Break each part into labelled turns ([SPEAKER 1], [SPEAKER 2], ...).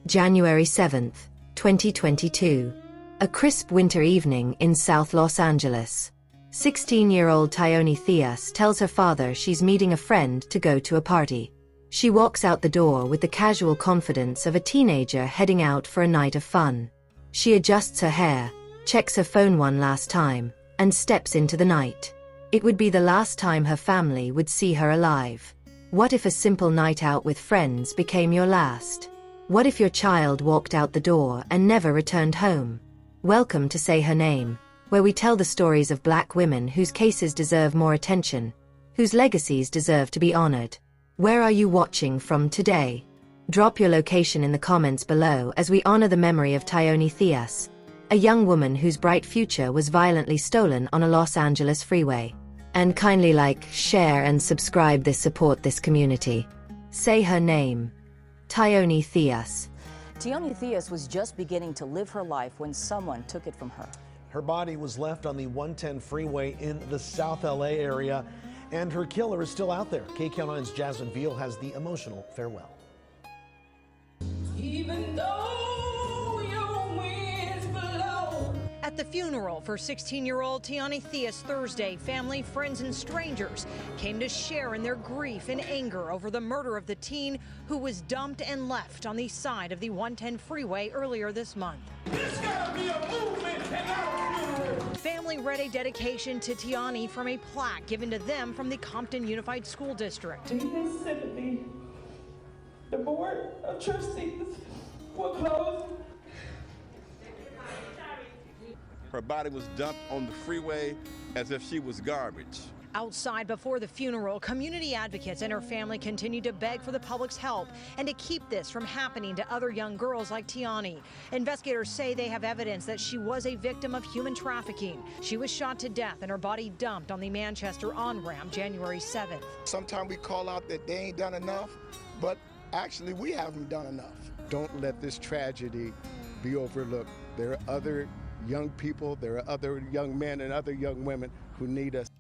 [SPEAKER 1] January 7, 2022. A crisp winter evening in South Los Angeles. 16-year-old Tioni Theus tells her father she's meeting a friend to go to a party. She walks out the door with the casual confidence of a teenager heading out for a night of fun. She adjusts her hair, checks her phone one last time, and steps into the night. It would be the last time her family would see her alive. What if a simple night out with friends became your last? What if your child walked out the door and never returned home? Welcome to Say Her Name, where we tell the stories of Black women whose cases deserve more attention, whose legacies deserve to be honored. Where are you watching from today? Drop your location in the comments below as we honor the memory of Tioni Theus, a young woman whose bright future was violently stolen on a Los Angeles freeway. And kindly like, share and subscribe this support this community. Say Her Name. Tioni Theus.
[SPEAKER 2] Tioni Theus was just beginning to live her life when someone took it from her.
[SPEAKER 3] Her body was left on the 110 freeway in the South LA area, and her killer is still out there. KCAL9's Jasmine Veal has the emotional farewell.
[SPEAKER 4] Even though your winds blow. At the funeral for 16-year-old Tioni Theus Thursday, family, friends, and strangers came to share in their grief and anger over the murder of the teen who was dumped and left on the side of the 110 freeway earlier this month.
[SPEAKER 5] There's gotta be a movement and not a funeral.
[SPEAKER 4] Family read a dedication to Tioni from a plaque given to them from the Compton Unified School District.
[SPEAKER 5] In this sympathy, the Board of Trustees will close.
[SPEAKER 6] Her body was dumped on the freeway as if she was garbage.
[SPEAKER 4] Outside before the funeral, community advocates and her family continue to beg for the public's help and to keep this from happening to other young girls like Tioni. Investigators say they have evidence that she was a victim of human trafficking. She was shot to death and her body dumped on the Manchester on-ramp January 7th.
[SPEAKER 7] Sometimes we call out that they ain't done enough, but actually we haven't done enough.
[SPEAKER 8] Don't let this tragedy be overlooked. There are other young people, there are other young men and other young women who need us.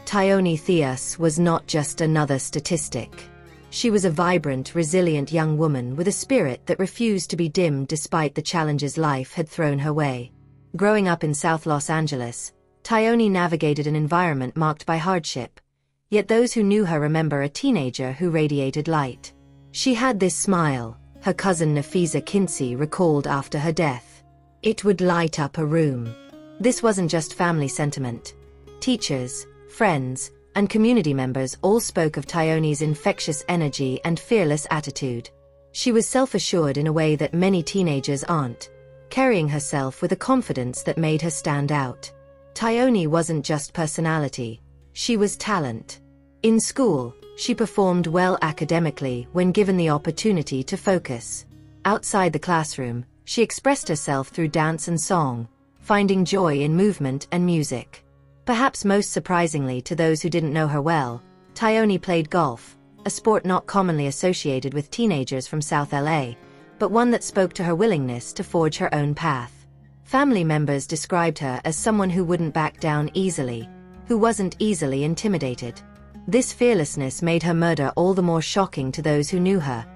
[SPEAKER 1] Tioni Theus was not just another statistic. She was a vibrant, resilient young woman with a spirit that refused to be dimmed despite the challenges life had thrown her way. Growing up in South Los Angeles, Tioni navigated an environment marked by hardship. Yet those who knew her remember a teenager who radiated light. She had this smile, her cousin Nafisa Kinsey recalled after her death. It would light up a room. This wasn't just family sentiment. Teachers, friends, and community members all spoke of Tioni's infectious energy and fearless attitude. She was self-assured in a way that many teenagers aren't, carrying herself with a confidence that made her stand out. Tioni wasn't just personality, she was talent. In school, she performed well academically when given the opportunity to focus. Outside the classroom, she expressed herself through dance and song, finding joy in movement and music. Perhaps most surprisingly to those who didn't know her well, Tioni played golf, a sport not commonly associated with teenagers from South LA, but one that spoke to her willingness to forge her own path. Family members described her as someone who wouldn't back down easily, who wasn't easily intimidated. This fearlessness made her murder all the more shocking to those who knew her.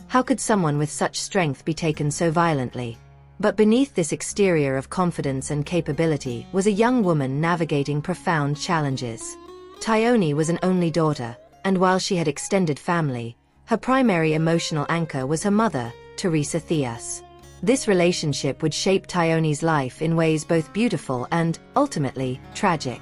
[SPEAKER 1] How could someone with such strength be taken so violently? But beneath this exterior of confidence and capability was a young woman navigating profound challenges. Tioni was an only daughter, and while she had extended family, her primary emotional anchor was her mother, Teresa Theus. This relationship would shape Tioni's life in ways both beautiful and, ultimately, tragic.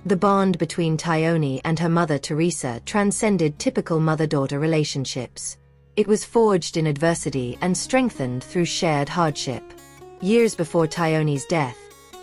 [SPEAKER 1] The bond between Tioni and her mother Teresa transcended typical mother-daughter relationships. It was forged in adversity and strengthened through shared hardship. Years before Tioni's death,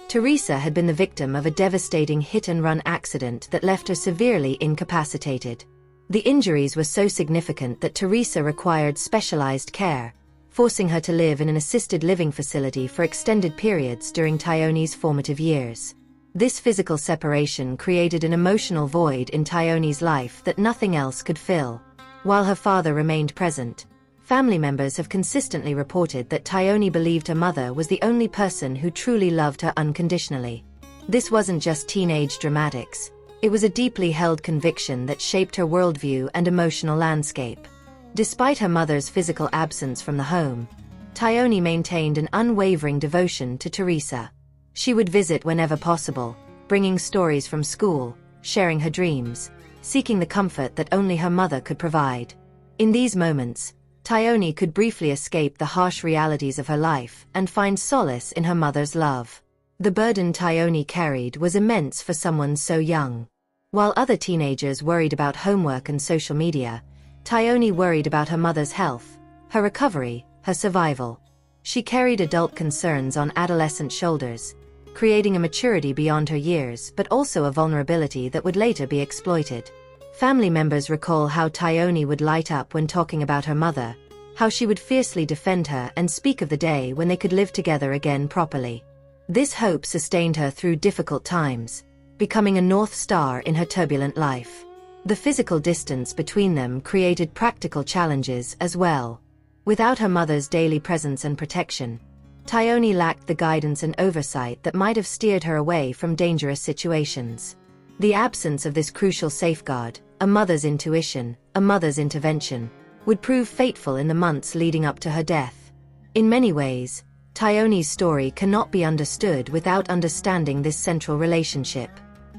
[SPEAKER 1] Teresa had been the victim of a devastating hit-and-run accident that left her severely incapacitated. The injuries were so significant that Teresa required specialized care, forcing her to live in an assisted living facility for extended periods during Tioni's formative years. This physical separation created an emotional void in Tioni's life that nothing else could fill. While her father remained present, family members have consistently reported that Tioni believed her mother was the only person who truly loved her unconditionally. This wasn't just teenage dramatics, it was a deeply held conviction that shaped her worldview and emotional landscape. Despite her mother's physical absence from the home, Tioni maintained an unwavering devotion to Teresa. She would visit whenever possible, bringing stories from school, sharing her dreams, seeking the comfort that only her mother could provide. In these moments, Tioni could briefly escape the harsh realities of her life and find solace in her mother's love. The burden Tioni carried was immense for someone so young. While other teenagers worried about homework and social media, Tioni worried about her mother's health, her recovery, her survival. She carried adult concerns on adolescent shoulders, creating a maturity beyond her years but also a vulnerability that would later be exploited. Family members recall how Tioni would light up when talking about her mother, how she would fiercely defend her and speak of the day when they could live together again properly. This hope sustained her through difficult times, becoming a North Star in her turbulent life. The physical distance between them created practical challenges as well. Without her mother's daily presence and protection, Tioni lacked the guidance and oversight that might have steered her away from dangerous situations. The absence of this crucial safeguard, a mother's intuition, a mother's intervention, would prove fateful in the months leading up to her death. In many ways, Tioni's story cannot be understood without understanding this central relationship.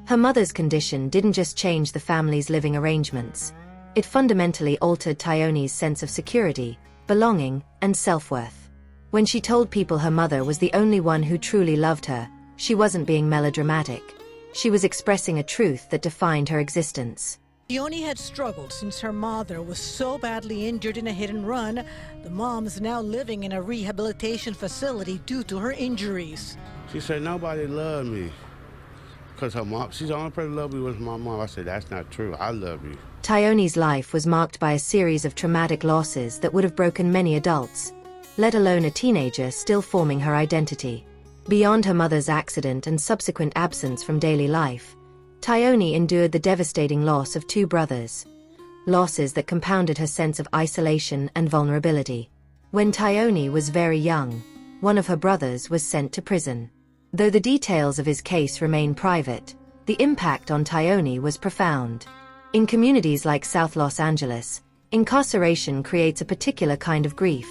[SPEAKER 1] Her mother's condition didn't just change the family's living arrangements. It fundamentally altered Tioni's sense of security, belonging, and self-worth. When she told people her mother was the only one who truly loved her, she wasn't being melodramatic. She was expressing a truth that defined her existence.
[SPEAKER 9] Tioni had struggled since her mother was so badly injured in a hit and run. The mom is now living in a rehabilitation facility due to her injuries.
[SPEAKER 10] She said nobody loved me because her mom, she's the only person who loved me was my mom. I said, that's not true. I love you.
[SPEAKER 1] Tioni's life was marked by a series of traumatic losses that would have broken many adults, let alone a teenager still forming her identity. Beyond her mother's accident and subsequent absence from daily life, Tioni endured the devastating loss of 2 brothers, losses that compounded her sense of isolation and vulnerability. When Tioni was very young, one of her brothers was sent to prison. Though the details of his case remain private, the impact on Tioni was profound. In communities like South Los Angeles, incarceration creates a particular kind of grief,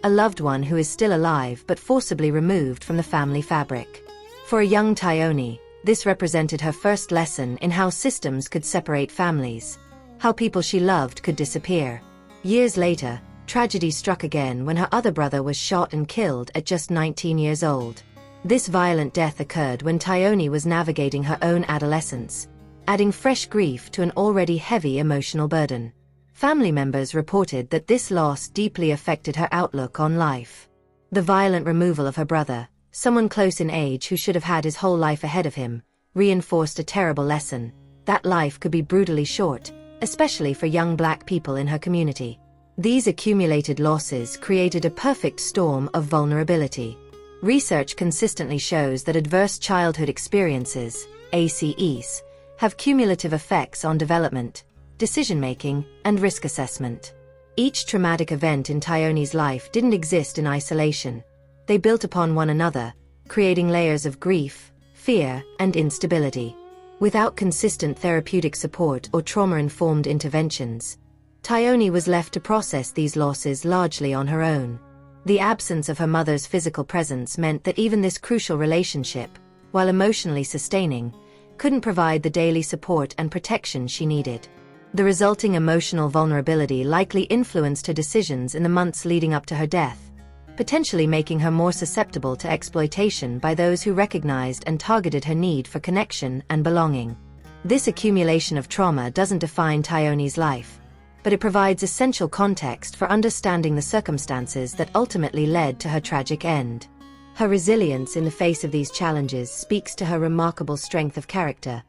[SPEAKER 1] a loved one who is still alive but forcibly removed from the family fabric. For a young Tioni, this represented her first lesson in how systems could separate families, how people she loved could disappear. Years later, tragedy struck again when her other brother was shot and killed at just 19 years old. This violent death occurred when Tioni was navigating her own adolescence, adding fresh grief to an already heavy emotional burden. Family members reported that this loss deeply affected her outlook on life. The violent removal of her brother, someone close in age who should have had his whole life ahead of him, reinforced a terrible lesson: that life could be brutally short, especially for young Black people in her community. These accumulated losses created a perfect storm of vulnerability. Research consistently shows that adverse childhood experiences, ACEs, have cumulative effects on development, decision-making, and risk assessment. Each traumatic event in Tioni's life didn't exist in isolation. They built upon one another, creating layers of grief, fear, and instability. Without consistent therapeutic support or trauma-informed interventions, Tioni was left to process these losses largely on her own. The absence of her mother's physical presence meant that even this crucial relationship, while emotionally sustaining, couldn't provide the daily support and protection she needed. The resulting emotional vulnerability likely influenced her decisions in the months leading up to her death, potentially making her more susceptible to exploitation by those who recognized and targeted her need for connection and belonging. This accumulation of trauma doesn't define Tioni's life, but it provides essential context for understanding the circumstances that ultimately led to her tragic end. Her resilience in the face of these challenges speaks to her remarkable strength of character,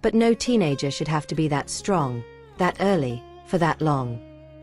[SPEAKER 1] but no teenager should have to be that strong, that early, for that long.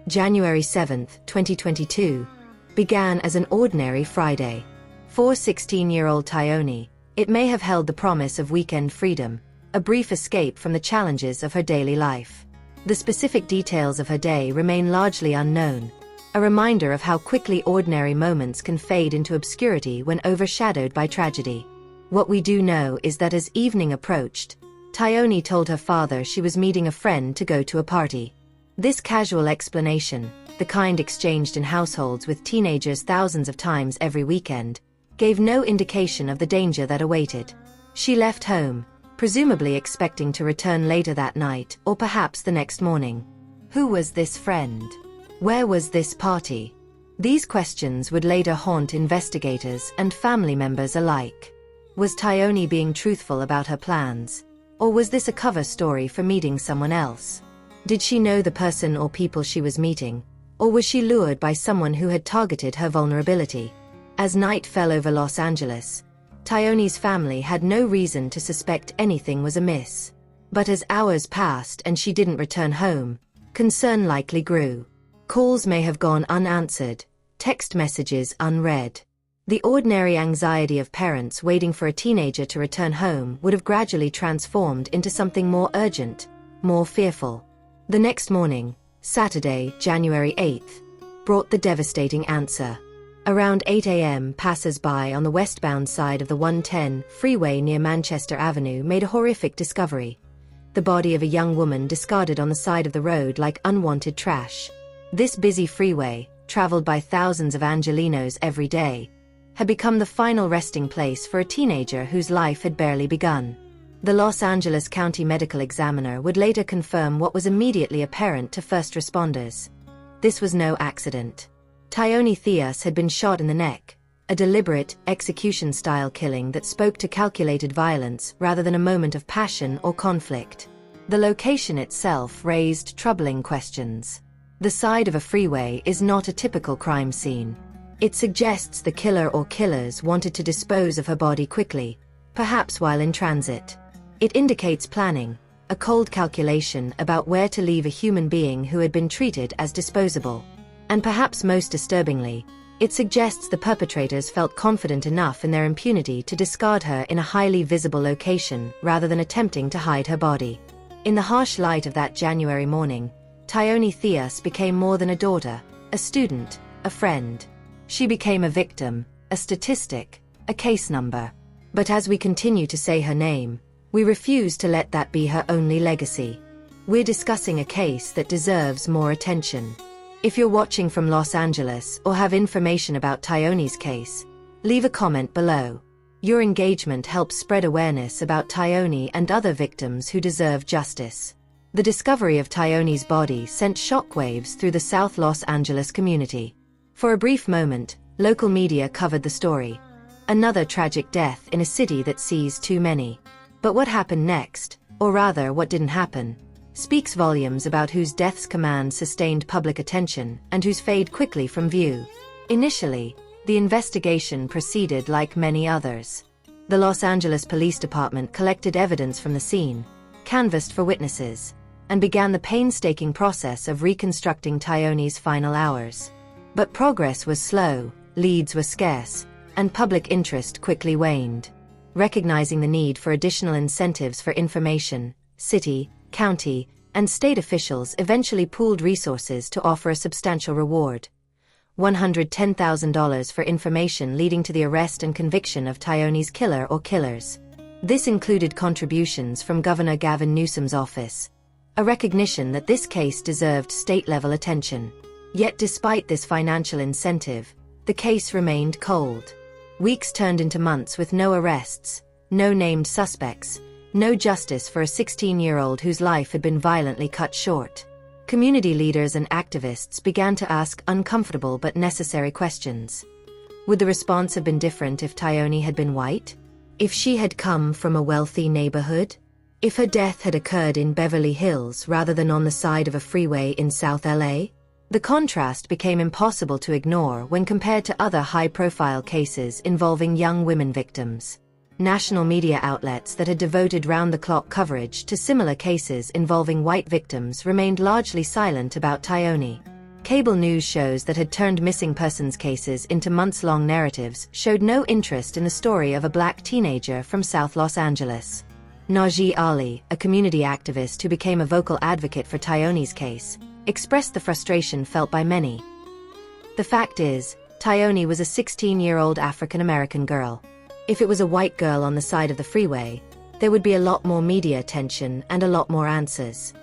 [SPEAKER 1] January 7, 2022, began as an ordinary Friday. For 16-year-old Tioni, it may have held the promise of weekend freedom, a brief escape from the challenges of her daily life. The specific details of her day remain largely unknown, a reminder of how quickly ordinary moments can fade into obscurity when overshadowed by tragedy. What we do know is that as evening approached, Tioni told her father she was meeting a friend to go to a party. This casual explanation, the kind exchanged in households with teenagers thousands of times every weekend, gave no indication of the danger that awaited. She left home, presumably expecting to return later that night or perhaps the next morning. Who was this friend? Where was this party? These questions would later haunt investigators and family members alike. Was Tioni being truthful about her plans? Or was this a cover story for meeting someone else? Did she know the person or people she was meeting? Or was she lured by someone who had targeted her vulnerability? As night fell over Los Angeles, Tioni's family had no reason to suspect anything was amiss. But as hours passed and she didn't return home, concern likely grew. Calls may have gone unanswered, text messages unread. The ordinary anxiety of parents waiting for a teenager to return home would have gradually transformed into something more urgent, more fearful. The next morning, Saturday, January 8th, brought the devastating answer. Around 8 a.m., passers-by on the westbound side of the 110 freeway near Manchester Avenue made a horrific discovery. The body of a young woman discarded on the side of the road like unwanted trash. This busy freeway, traveled by thousands of Angelenos every day, had become the final resting place for a teenager whose life had barely begun. The Los Angeles County Medical Examiner would later confirm what was immediately apparent to first responders. This was no accident. Tioni Theus had been shot in the neck, a deliberate, execution-style killing that spoke to calculated violence rather than a moment of passion or conflict. The location itself raised troubling questions. The side of a freeway is not a typical crime scene. It suggests the killer or killers wanted to dispose of her body quickly, perhaps while in transit. It indicates planning, a cold calculation about where to leave a human being who had been treated as disposable. And perhaps most disturbingly, it suggests the perpetrators felt confident enough in their impunity to discard her in a highly visible location rather than attempting to hide her body. In the harsh light of that January morning, Tioni Theus became more than a daughter, a student, a friend. She became a victim, a statistic, a case number. But as we continue to say her name, we refuse to let that be her only legacy. We're discussing a case that deserves more attention. If you're watching from Los Angeles or have information about Tioni's case, leave a comment below. Your engagement helps spread awareness about Tioni and other victims who deserve justice. The discovery of Tioni's body sent shockwaves through the South Los Angeles community. For a brief moment, local media covered the story. Another tragic death in a city that sees too many. But what happened next, or rather what didn't happen, speaks volumes about whose death's command sustained public attention and whose fade quickly from view. Initially, the investigation proceeded like many others. The Los Angeles Police Department collected evidence from the scene, canvassed for witnesses, and began the painstaking process of reconstructing Tioni's final hours. But progress was slow, leads were scarce, and public interest quickly waned. Recognizing the need for additional incentives for information, city, county, and state officials eventually pooled resources to offer a substantial reward. $110,000 for information leading to the arrest and conviction of Tioni's killer or killers. This included contributions from Governor Gavin Newsom's office, a recognition that this case deserved state-level attention. Yet despite this financial incentive, the case remained cold. Weeks turned into months with no arrests, no named suspects, no justice for a 16-year-old whose life had been violently cut short. Community leaders and activists began to ask uncomfortable but necessary questions. Would the response have been different if Tioni had been white? If she had come from a wealthy neighborhood? If her death had occurred in Beverly Hills rather than on the side of a freeway in South LA? The contrast became impossible to ignore when compared to other high-profile cases involving young women victims. National media outlets that had devoted round-the-clock coverage to similar cases involving white victims remained largely silent about Tioni. Cable news shows that had turned missing persons cases into months-long narratives showed no interest in the story of a black teenager from South Los Angeles. Najee Ali, a community activist who became a vocal advocate for Tioni's case, expressed the frustration felt by many. The fact is, Tioni was a 16-year-old African-American girl. If it was a white girl on the side of the freeway, there would be a lot more media attention and a lot more answers.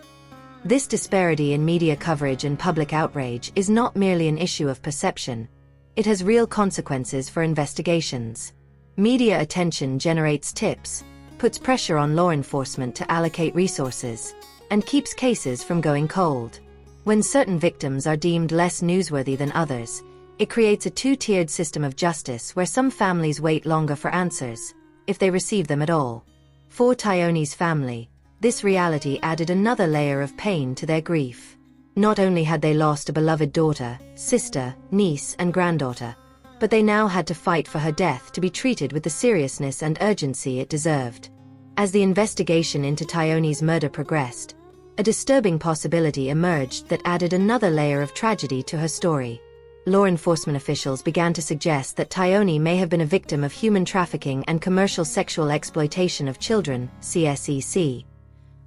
[SPEAKER 1] This disparity in media coverage and public outrage is not merely an issue of perception. It has real consequences for investigations. Media attention generates tips, puts pressure on law enforcement to allocate resources, and keeps cases from going cold. When certain victims are deemed less newsworthy than others, it creates a two-tiered system of justice where some families wait longer for answers, if they receive them at all. For Tioni's family, this reality added another layer of pain to their grief. Not only had they lost a beloved daughter, sister, niece, and granddaughter, but they now had to fight for her death to be treated with the seriousness and urgency it deserved. As the investigation into Tioni's murder progressed, a disturbing possibility emerged that added another layer of tragedy to her story. Law enforcement officials began to suggest that Tioni may have been a victim of human trafficking and commercial sexual exploitation of children, CSEC.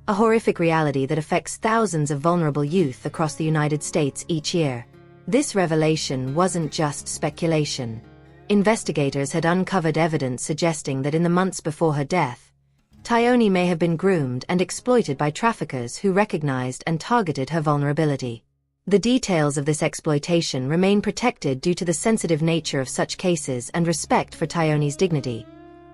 [SPEAKER 1] A horrific reality that affects thousands of vulnerable youth across the United States each year. This revelation wasn't just speculation. Investigators had uncovered evidence suggesting that in the months before her death, Tioni may have been groomed and exploited by traffickers who recognized and targeted her vulnerability. The details of this exploitation remain protected due to the sensitive nature of such cases and respect for Tioni's dignity.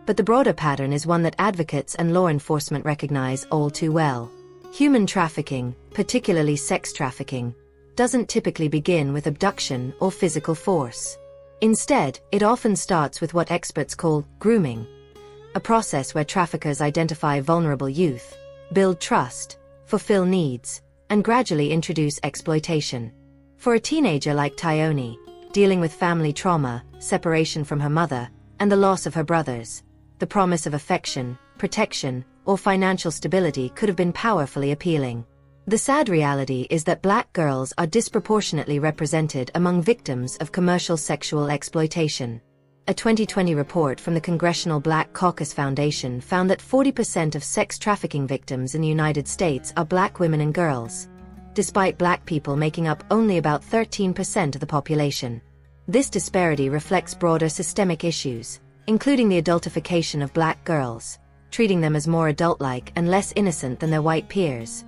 [SPEAKER 1] But the broader pattern is one that advocates and law enforcement recognize all too well. Human trafficking, particularly sex trafficking, doesn't typically begin with abduction or physical force. Instead, it often starts with what experts call grooming, a process where traffickers identify vulnerable youth, build trust, fulfill needs, and gradually introduce exploitation. For a teenager like Tioni, dealing with family trauma, separation from her mother, and the loss of her brothers, the promise of affection, protection, or financial stability could have been powerfully appealing. The sad reality is that Black girls are disproportionately represented among victims of commercial sexual exploitation. A 2020 report from the Congressional Black Caucus Foundation found that 40% of sex trafficking victims in the United States are Black women and girls, despite Black people making up only about 13% of the population. This disparity reflects broader systemic issues, including the adultification of Black girls, treating them as more adult-like and less innocent than their white peers,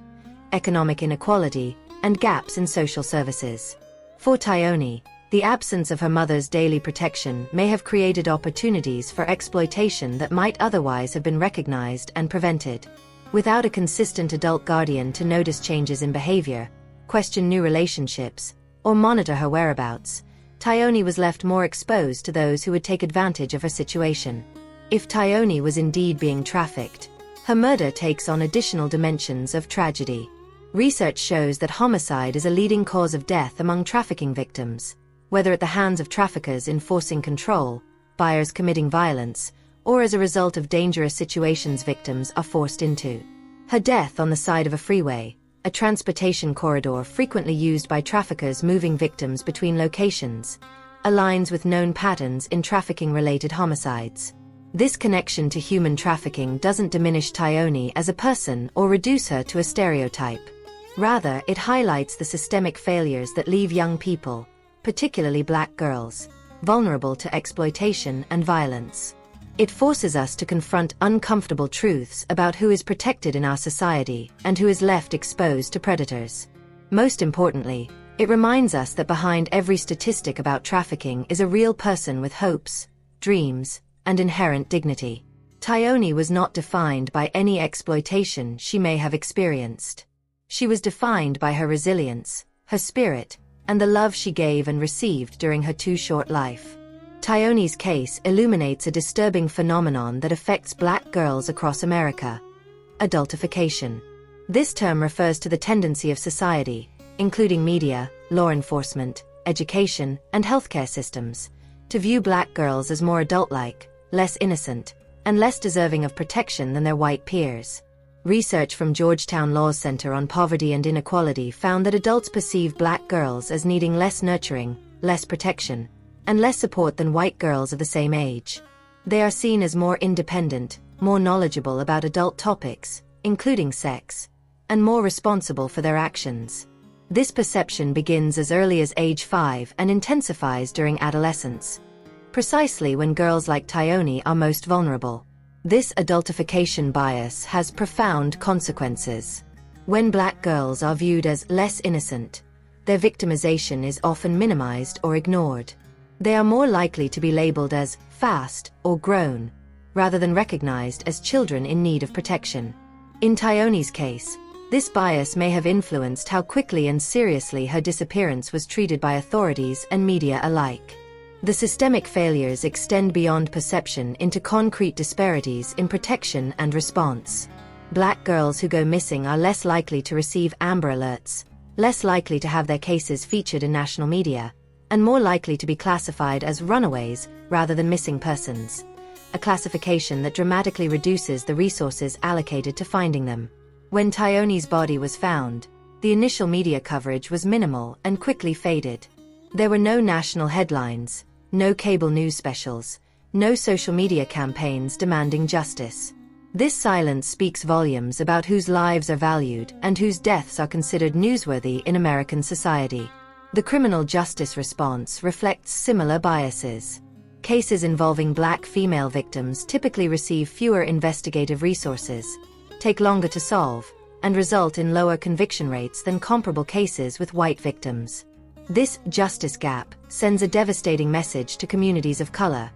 [SPEAKER 1] economic inequality, and gaps in social services. For Tioni, the absence of her mother's daily protection may have created opportunities for exploitation that might otherwise have been recognized and prevented. Without a consistent adult guardian to notice changes in behavior, question new relationships, or monitor her whereabouts, Tioni was left more exposed to those who would take advantage of her situation. If Tioni was indeed being trafficked, her murder takes on additional dimensions of tragedy. Research shows that homicide is a leading cause of death among trafficking victims, whether at the hands of traffickers enforcing control, buyers committing violence, or as a result of dangerous situations victims are forced into. Her death on the side of a freeway, a transportation corridor frequently used by traffickers moving victims between locations, aligns with known patterns in trafficking-related homicides. This connection to human trafficking doesn't diminish Tioni as a person or reduce her to a stereotype. Rather, it highlights the systemic failures that leave young people, particularly Black girls, vulnerable to exploitation and violence. It forces us to confront uncomfortable truths about who is protected in our society and who is left exposed to predators. Most importantly, it reminds us that behind every statistic about trafficking is a real person with hopes, dreams, and inherent dignity. Tioni was not defined by any exploitation she may have experienced. She was defined by her resilience, her spirit, and the love she gave and received during her too short life. Tioni's case illuminates a disturbing phenomenon that affects Black girls across America: adultification. This term refers to the tendency of society, including media, law enforcement, education, and healthcare systems, to view Black girls as more adult-like, less innocent, and less deserving of protection than their white peers. Research from Georgetown Law's Center on Poverty and Inequality found that adults perceive Black girls as needing less nurturing, less protection, and less support than white girls of the same age. They are seen as more independent, more knowledgeable about adult topics, including sex, and more responsible for their actions. This perception begins as early as age 5 and intensifies during adolescence, precisely when girls like Tioni are most vulnerable. This adultification bias has profound consequences. When black girls are viewed as less innocent, their victimization is often minimized or ignored. They are more likely to be labeled as fast or grown, rather than recognized as children in need of protection. In Tioni's case, this bias may have influenced how quickly and seriously her disappearance was treated by authorities and media alike. The systemic failures extend beyond perception into concrete disparities in protection and response. Black girls who go missing are less likely to receive Amber Alerts, less likely to have their cases featured in national media, and more likely to be classified as runaways rather than missing persons, a classification that dramatically reduces the resources allocated to finding them. When Tioni's body was found, the initial media coverage was minimal and quickly faded. There were no national headlines, no cable news specials, no social media campaigns demanding justice. This silence speaks volumes about whose lives are valued and whose deaths are considered newsworthy in American society. The criminal justice response reflects similar biases. Cases involving black female victims typically receive fewer investigative resources, take longer to solve, and result in lower conviction rates than comparable cases with white victims. This justice gap sends a devastating message to communities of color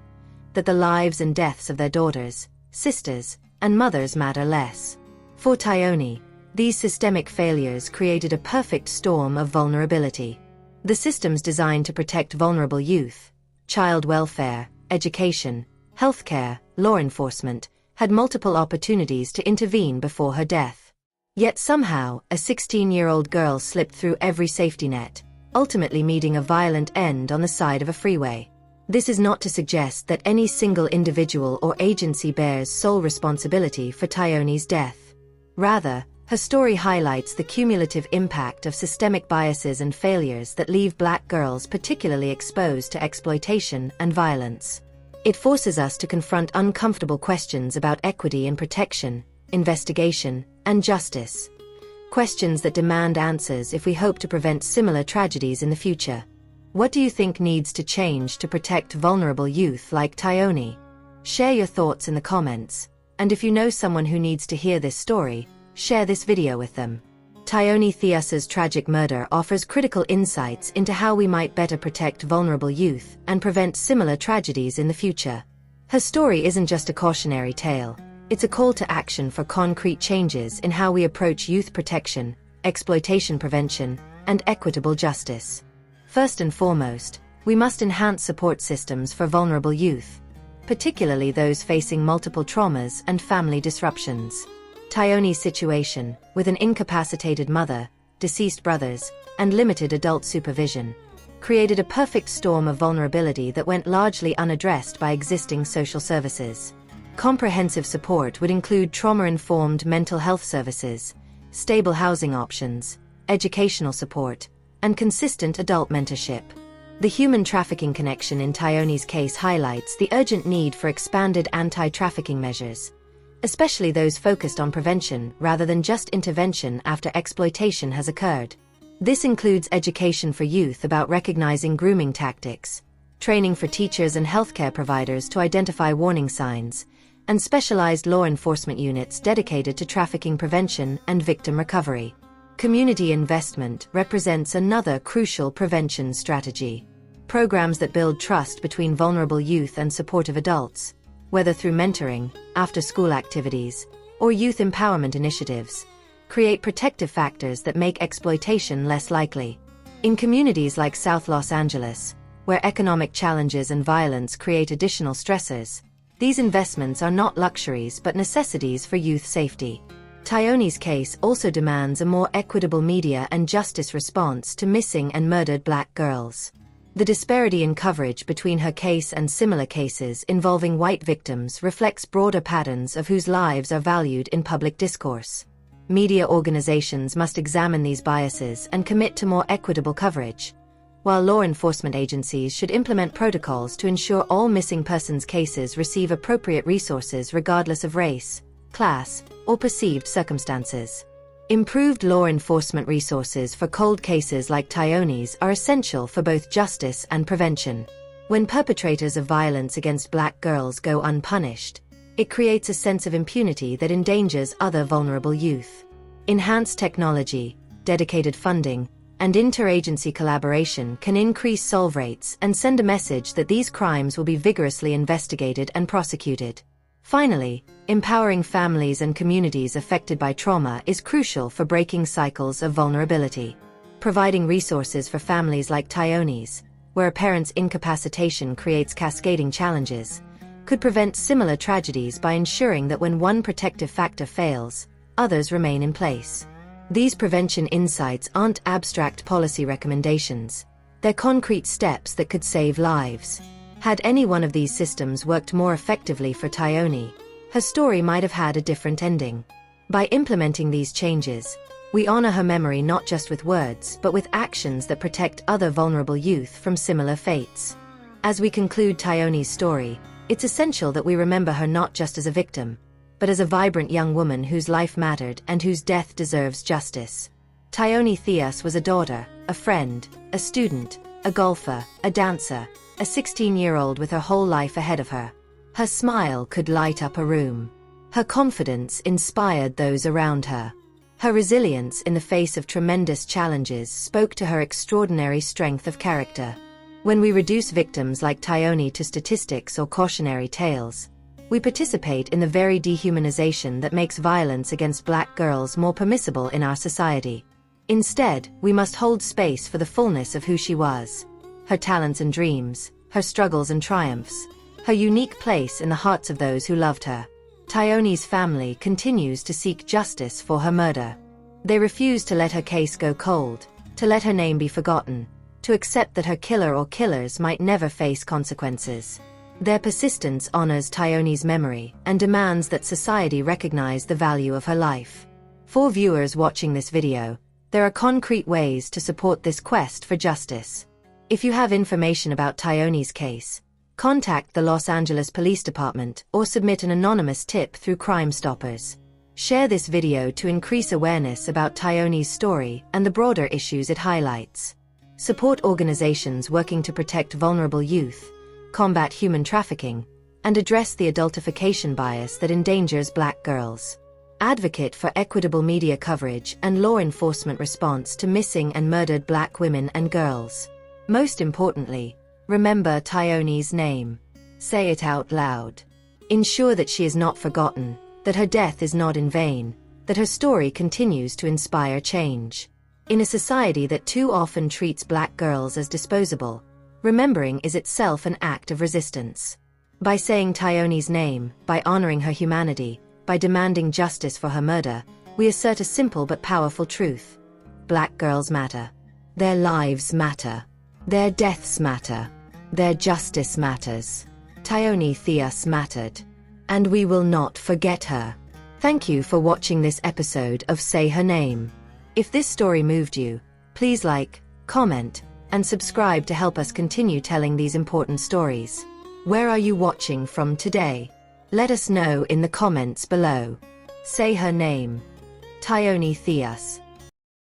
[SPEAKER 1] that the lives and deaths of their daughters, sisters, and mothers matter less. For Tioni, these systemic failures created a perfect storm of vulnerability. The systems designed to protect vulnerable youth, child welfare, education, healthcare, law enforcement, had multiple opportunities to intervene before her death. Yet somehow, a 16-year-old girl slipped through every safety net, ultimately meeting a violent end on the side of a freeway. This is not to suggest that any single individual or agency bears sole responsibility for Tioni's death. Rather, her story highlights the cumulative impact of systemic biases and failures that leave black girls particularly exposed to exploitation and violence. It forces us to confront uncomfortable questions about equity in protection, investigation, and justice. Questions that demand answers if we hope to prevent similar tragedies in the future. What do you think needs to change to protect vulnerable youth like Tioni? Share your thoughts in the comments, and if you know someone who needs to hear this story, share this video with them. Tioni Theus's tragic murder offers critical insights into how we might better protect vulnerable youth and prevent similar tragedies in the future. Her story isn't just a cautionary tale, it's a call to action for concrete changes in how we approach youth protection, exploitation prevention, and equitable justice. First and foremost, we must enhance support systems for vulnerable youth, particularly those facing multiple traumas and family disruptions. Tioni's situation, with an incapacitated mother, deceased brothers, and limited adult supervision, created a perfect storm of vulnerability that went largely unaddressed by existing social services. Comprehensive support would include trauma-informed mental health services, stable housing options, educational support, and consistent adult mentorship. The human trafficking connection in Tioni's case highlights the urgent need for expanded anti-trafficking measures, especially those focused on prevention rather than just intervention after exploitation has occurred. This includes education for youth about recognizing grooming tactics, training for teachers and healthcare providers to identify warning signs, and specialized law enforcement units dedicated to trafficking prevention and victim recovery. Community investment represents another crucial prevention strategy. Programs that build trust between vulnerable youth and supportive adults, whether through mentoring, after-school activities, or youth empowerment initiatives, create protective factors that make exploitation less likely. In communities like South Los Angeles, where economic challenges and violence create additional stressors, these investments are not luxuries but necessities for youth safety. Tioni's case also demands a more equitable media and justice response to missing and murdered black girls. The disparity in coverage between her case and similar cases involving white victims reflects broader patterns of whose lives are valued in public discourse. Media organizations must examine these biases and commit to more equitable coverage, while law enforcement agencies should implement protocols to ensure all missing persons cases receive appropriate resources regardless of race, class, or perceived circumstances. Improved law enforcement resources for cold cases like Tioni's are essential for both justice and prevention. When perpetrators of violence against black girls go unpunished, it creates a sense of impunity that endangers other vulnerable youth. Enhanced technology, dedicated funding, and interagency collaboration can increase solve rates and send a message that these crimes will be vigorously investigated and prosecuted. Finally, empowering families and communities affected by trauma is crucial for breaking cycles of vulnerability. Providing resources for families like Tioni's, where a parent's incapacitation creates cascading challenges, could prevent similar tragedies by ensuring that when one protective factor fails, others remain in place. These prevention insights aren't abstract policy recommendations. They're concrete steps that could save lives. Had any one of these systems worked more effectively for Tioni, her story might have had a different ending. By implementing these changes, we honor her memory not just with words but with actions that protect other vulnerable youth from similar fates. As we conclude Tioni's story, it's essential that we remember her not just as a victim, but as a vibrant young woman whose life mattered and whose death deserves justice. Tioni Theus was a daughter, a friend, a student, a golfer, a dancer, a 16-year-old with her whole life ahead of her. Her smile could light up a room. Her confidence inspired those around her. Her resilience in the face of tremendous challenges spoke to her extraordinary strength of character. When we reduce victims like Tioni to statistics or cautionary tales, we participate in the very dehumanization that makes violence against Black girls more permissible in our society. Instead, we must hold space for the fullness of who she was. Her talents and dreams, her struggles and triumphs, her unique place in the hearts of those who loved her. Tioni's family continues to seek justice for her murder. They refuse to let her case go cold, to let her name be forgotten, to accept that her killer or killers might never face consequences. Their persistence honors Tioni's memory and demands that society recognize the value of her life. For viewers watching this video, there are concrete ways to support this quest for justice. If you have information about Tioni's case, contact the Los Angeles Police Department or submit an anonymous tip through Crime Stoppers. Share this video to increase awareness about Tioni's story and the broader issues it highlights. Support organizations working to protect vulnerable youth, combat human trafficking, and address the adultification bias that endangers Black girls. Advocate for equitable media coverage and law enforcement response to missing and murdered Black women and girls. Most importantly, remember Tioni's name. Say it out loud. Ensure that she is not forgotten, that her death is not in vain, that her story continues to inspire change. In a society that too often treats Black girls as disposable, remembering is itself an act of resistance. By saying Tioni's name, by honoring her humanity, by demanding justice for her murder, we assert a simple but powerful truth. Black girls matter. Their lives matter. Their deaths matter. Their justice matters. Tioni Theus mattered. And we will not forget her. Thank you for watching this episode of Say Her Name. If this story moved you, please like, comment, and subscribe to help us continue telling these important stories. Where are you watching from today? Let us know in the comments below. Say her name. Tioni Theus.